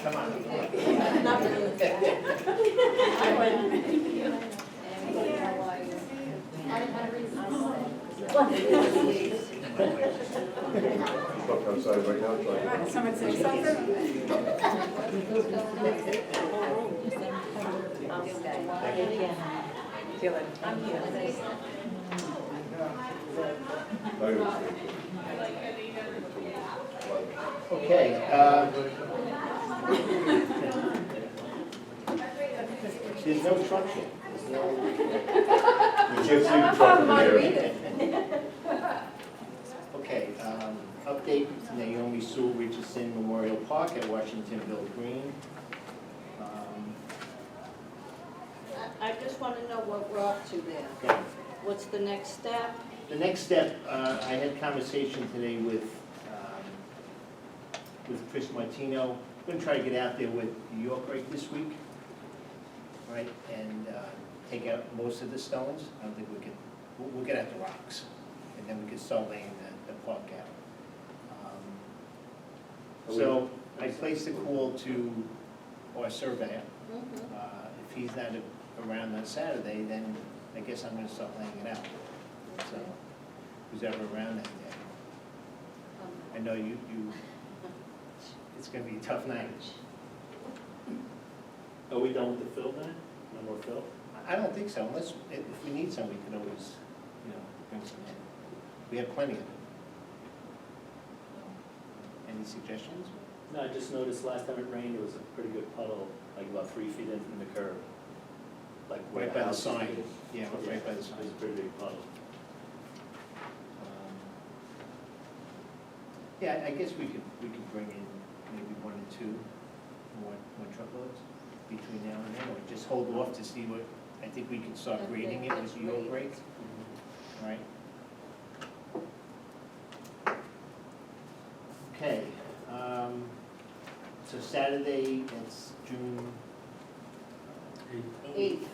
Come on. Not really. I went. Stuck outside right now, trying to. Someone say something? I'm here. Okay, there's no truck here. There's no, You can't see the truck from here. okay, update Naomi Sewell Richardson Memorial Park at Washingtonville Green. I just want to know what we're up to there. Okay. What's the next step? The next step, I had conversation today with Chris Martino. I'm gonna try to get out there with York right this week, right, and take out most of the stones. I don't think we can, we'll get out the rocks, and then we can start laying the park out. So I placed a call to our surveyor. If he's not around on Saturday, then I guess I'm gonna start laying it out. So, who's ever around that day? I know you, it's gonna be a tough night. Are we done with the fill then? No more fill? I don't think so, unless, if we need some, we can always, bring some in. We have plenty of it. Any suggestions? No, I just noticed last time it rained, it was a pretty good puddle, like about 3 feet in from the curb. Like where Right by the house is. sign, yeah, right by the It sign. was a pretty big puddle. Yeah, I guess we could bring in maybe 1 or 2 more truckloads between now and then, or just hold off to see what, I think we can start grading it with your grade, all right? Okay, so Saturday, it's June 8th.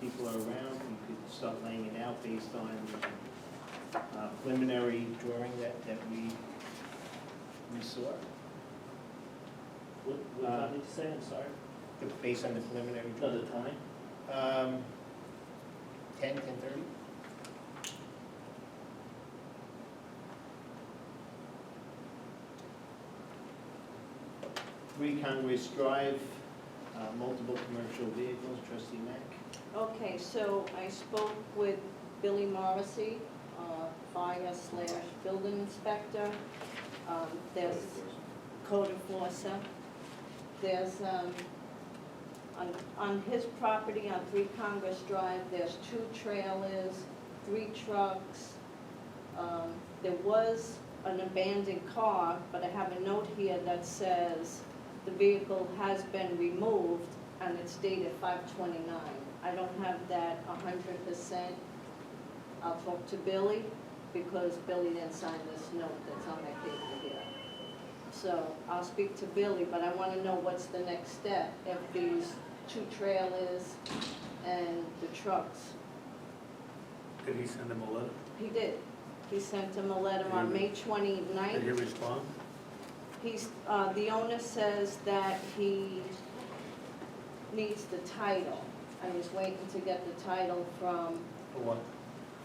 People are around, we could start laying it out based on preliminary drawing that we saw. What time did you say? I'm sorry. Based on the preliminary No, drawing. the time? 10:30? Three Congress Drive, multiple commercial vehicles, trustee Mack. Okay, so I spoke with Billy Morrissey, fire/building inspector. There's code enforcer. There's, on his property on 3 Congress Drive, there's 2 trailers, 3 trucks. There was an abandoned car, but I have a note here that says the vehicle has been removed and it's dated 5/29. I don't have that 100%. I'll talk to Billy because Billy didn't sign this note that's on that paper here. So I'll speak to Billy, but I want to know what's the next step if these 2 trailers and the trucks. Did he send him a letter? He did. He sent him a letter on May 29th. Did he respond? The owner says that he needs the title, and he's waiting to get the title For what?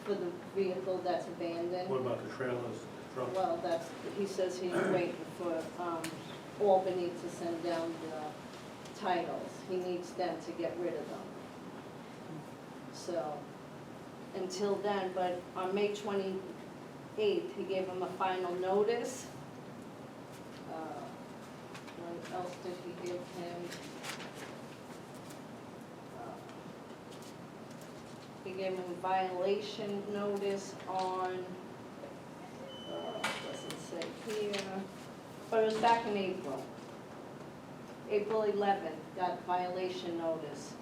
for the vehicle that's abandoned. What about the trailers, trucks? Well, he says he's waiting for Albany to send down the titles. He needs them to get rid of them. So, until then, but on May 28th, he gave him a final notice. What else did he give him? He gave him a violation notice on, doesn't say here, but it was back in April. April 11th, got violation notice.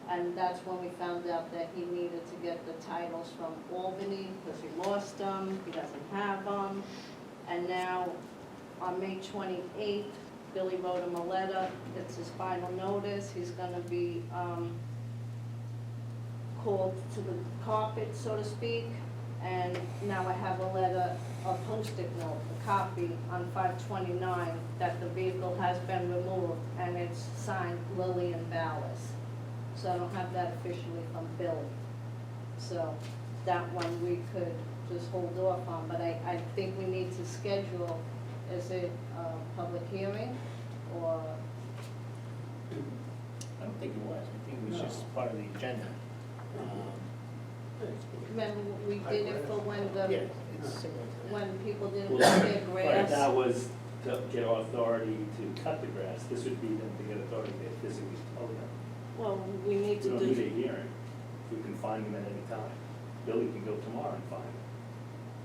And that's when we found out that he needed to get the titles from Albany because he lost them, he doesn't have them. And now, on May 28th, Billy wrote him a letter, it's his final notice, he's gonna be called to the carpet, so to speak, And now I have a letter, a post-it note, a copy on 5/29 that the vehicle has been removed, and it's signed Lillian Ballas. So I don't have that officially from Billy. So that one we could just hold off on, but I think we need to schedule, is it a public hearing or? I don't think it was, I think it was just part of the agenda. Remember, we did it for when Yeah, the, it's similar to that. when people didn't Well, cut their Right, grass. that was to get authority to cut the grass. This would be them to get authority to physically tell them. Well, we need We to don't need a do, hearing. We can find them at any time. Billy can go tomorrow and find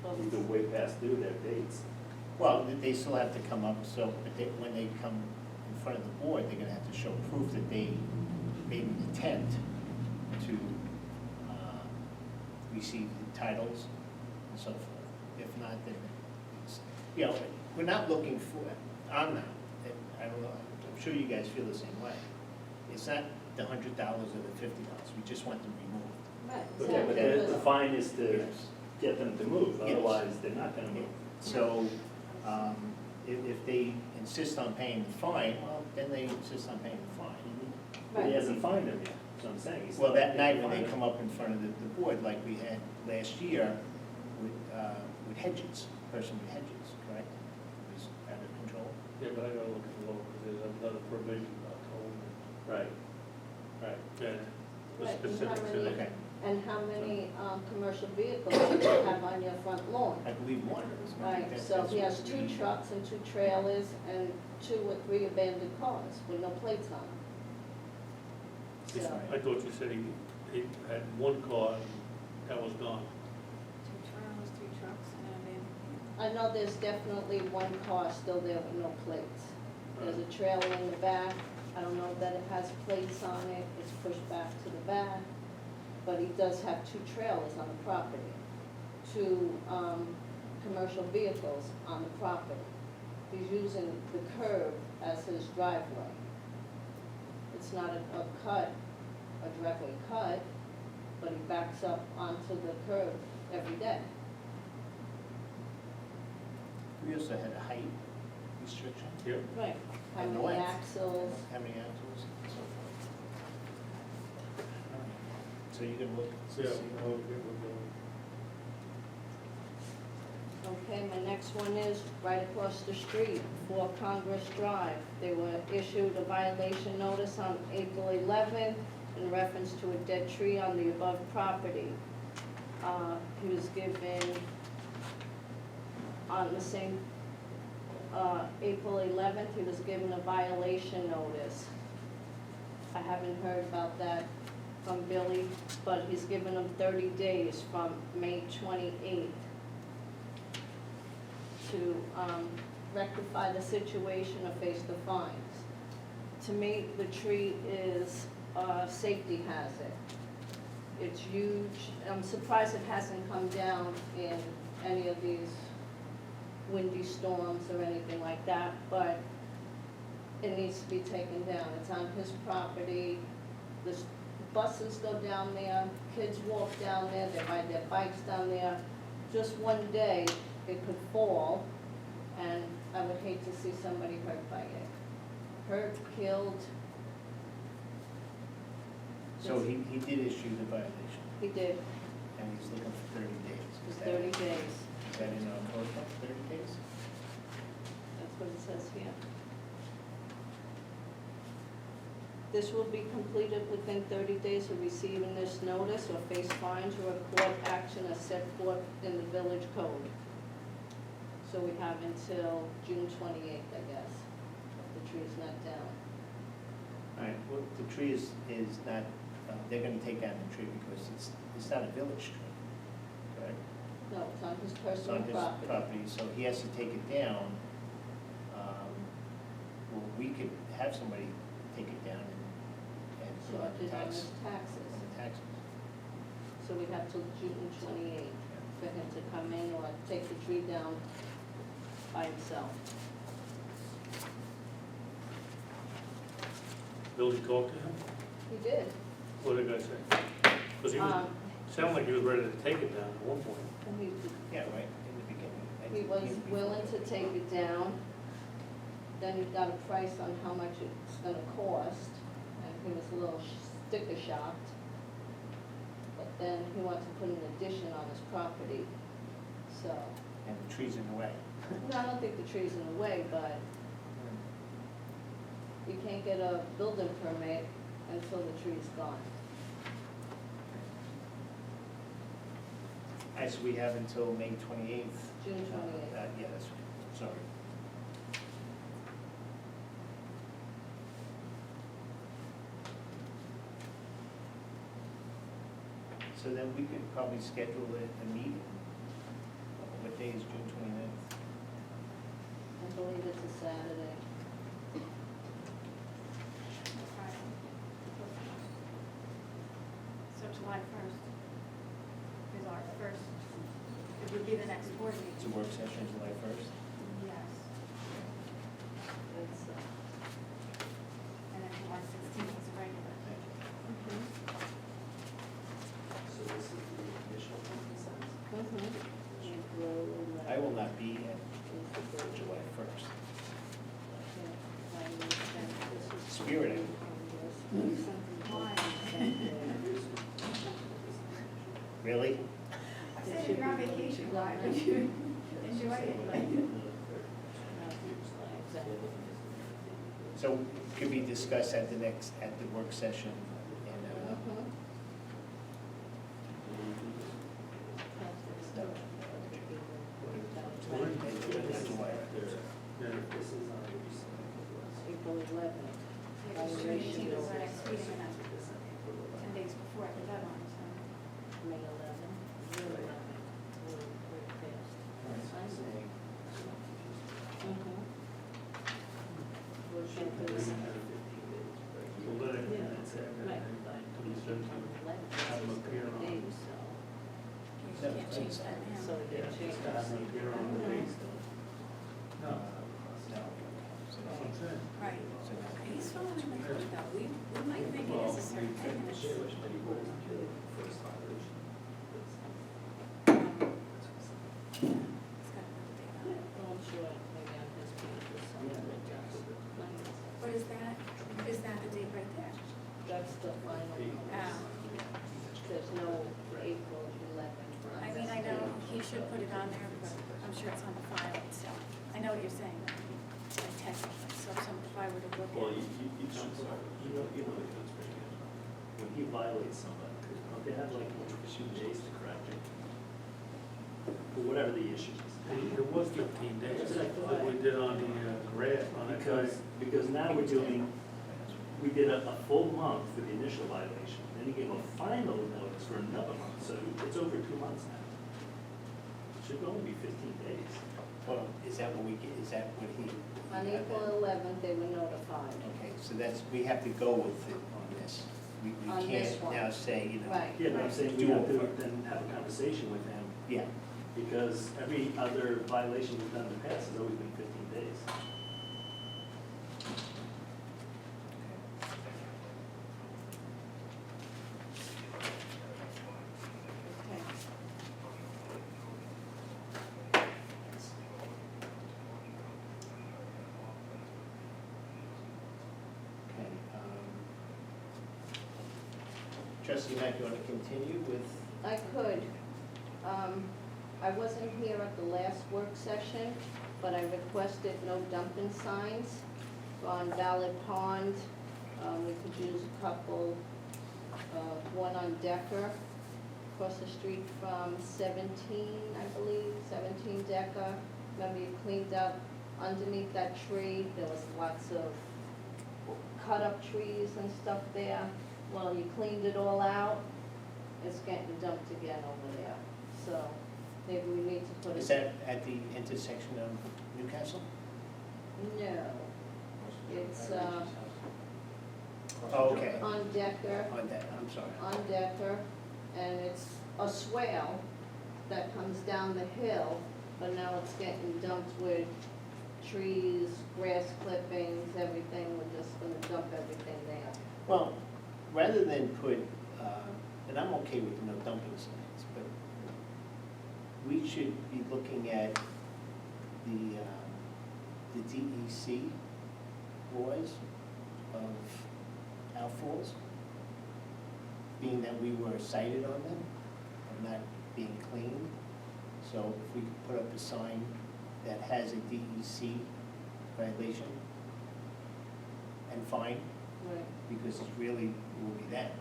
them. These are way past due their dates. Well, they still have to come up, so, but they, when they come in front of the board, they're gonna have to show proof that they made an intent to, receive the titles and so forth. If not, then it's, you know, we're not looking for, I'm not, I don't know, I'm sure you guys feel the same way. It's not the $100 or the $50, we just want them removed. right, Okay, but exactly. the fine is to Yes. get them to move, Yes. otherwise they're not gonna move. So, if they insist on paying the fine, well, then they insist on paying the fine. But he Right. hasn't fined them yet, that's what I'm saying. He's Well, not that night gonna when they fine come up in front of the board, like we had last year with Hedges, person with Hedges, correct? It was out of control. Yeah, but I gotta look at the law, because there's another provision about told. them. Right, right. Yeah, the Right, and how specifics in many- it. Okay, And how many commercial vehicles do you have on your front lawn? I believe one. Right, so he has 2 trucks and 2 trailers and 2 or 3 abandoned cars with no plates on them. Yes, So, I thought you said he had one car and that was gone. 2 trailers, 3 trucks, and then I know there's definitely 1 car still there with no plates. There's a trailer in the back, I don't know that it has plates on it, it's pushed back to the back, but he does have 2 trailers on the property, 2 commercial vehicles on the property. He's using the curb as his driveway. It's not a cut, a driveway cut, but he backs up onto the curb every day. We also had a height restriction, Yep. Right. How And the many length. axles? how many axles and so forth. All right. So you can look, see. Yeah, well, it would go. Okay, my next one is right across the street, 4 Congress Drive. They were issued a violation notice on April 11th in reference to a dead tree on the above property. He was given, on the same, April 11th, he was given a violation notice. I haven't heard about that from Billy, but he's given him 30 days from May 28th to rectify the situation or face the fines. To me, the tree is a safety hazard. It's huge. I'm surprised it hasn't come down in any of these windy storms or anything like that, but it needs to be taken down. It's on his property. The buses go down there, kids walk down there, they ride their bikes down there. Just one day, it could fall, and I would hate to see somebody hurt by it. Hurt, killed, So he did issue the violation, he did, and he's looking for 30 days. it was Is 30 that- days. Is that in our code, 30 days? That's what it says here. This will be completed within 30 days of receiving this notice or face fines or court action as set forth in the village code. So we have until June 28th, I guess, if the tree is not down. All right, well, the tree is not, they're gonna take down the tree because it's not a village tree, correct? No, it's on his It's personal on his property. property, so he has to take it down. Well, we could have somebody take it down and So fill out the it is on tax, his taxes. on the taxes. So we have till June 28th for him to come in or take the tree down by himself. Billy talked to him? He did. What did I say? 'Cause he was, Sounded like he was ready to take it down at one point. And he, Yeah, right, in the beginning. I he think was before. willing to take it down. Then he got a price on how much it's gonna cost, and he was a little sticker shocked. But then he wants to put an addition on his property, so, And the trees in the way. no, I don't think the tree's in the way, but you can't get a building permit until the tree's gone. So we have until May 28th. June 28th. Yeah, that's, sorry. So then we could probably schedule a meeting. What day is June 29th? I believe it's a Saturday. Friday. So July 1st is our first, it would be the next board meeting. It's a work session, July 1st. Yes, It's, and then July 16th is a regular. So this is the initial consent? I will not be at July 1st. Spirit. Why? Really? I said if you're on vacation, why would you enjoy it? So could be discussed at the work session in, July. This is on the April 11th. Yeah, it's true, you need to go next meeting and that's 10 days before the deadline, so. May 11th, June 11th, we're fast. We'll shoot for this. We'll let it, that's it. Right. He's done some- have him appear on- Days, so. You can't change that So now. they Yeah, change just to have him appear on the base. No, No. that's what I'm saying. Right. So now- He's following my code though, we might think it is a certain thing, and it's, it's got another date on it. Well, I'm sure maybe on his page or something, but just, What is that the date right there? that's the final. There's no April 11th. I mean, I know he should put it on there, but I'm sure it's on the file itself. I know what you're saying, like technically, so if I were to look Well, at it. you know the code's pretty good. When he violates somebody, don't they have like 2 days to correct it? For whatever the issue is. It was 15 days that we did on the grant on that guy. Because now we did a full month for the initial violation, then he gave a final notice for another month, so it's over 2 months now. It should only be 15 days. Well, is that what we get, is that what he? On April 11th, they were notified. Okay, so that's, we have to go with it on this. We On this can't one. now say, you know. Right. Yeah, but I'm saying we have to then have a conversation with him, Yeah, because every other violation we've done in the past has always been 15 days. Okay. okay. Trustee Mack, you want to continue with? I could. I wasn't here at the last work session, but I requested no dumping signs on Valley Pond. We could use a couple, one on Decker, across the street from 17, I believe, 17 Decker. Remember you cleaned up underneath that tree, there was lots of cut-up trees and stuff there. Well, you cleaned it all out, it's getting dumped again over there. So maybe we need to put Is that at the intersection of Newcastle? No, it's Oh, okay. on Decker, On that, I'm sorry. on Decker, and it's a swale that comes down the hill, but now it's getting dumped with trees, grass clippings, everything. We're just gonna dump everything there. Well, rather than put and I'm okay with no dumping signs, but we should be looking at the DEC laws of outfalls, being that we were cited on them, of not being clean. So if we could put up a sign that has a DEC violation and fine, Right. because it's really, will be that.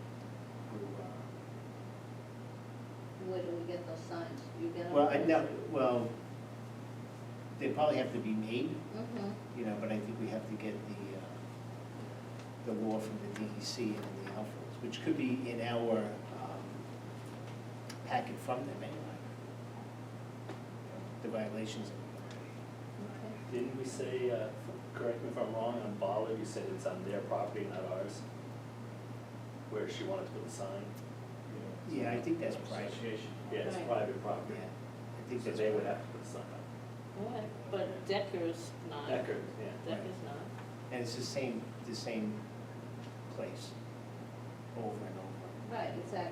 Where do we get those signs? You get them? Well, I know, well, they probably have to be made, Mm-hmm. you know, but I think we have to get the law from the DEC and the outfalls, which could be in our packet from them anyway. The violations. Okay. Didn't we say, correct me if I'm wrong, on Ballard, you said it's on their property, not ours? Where she wanted to put the sign? Yeah, I think that's private. Yeah, it's Right. private property. Yeah, I think So that's. they would private. have to put the sign up. All right, but Decker's not. Decker, yeah. Decker's not. And it's the same place, over and over. Right, exactly.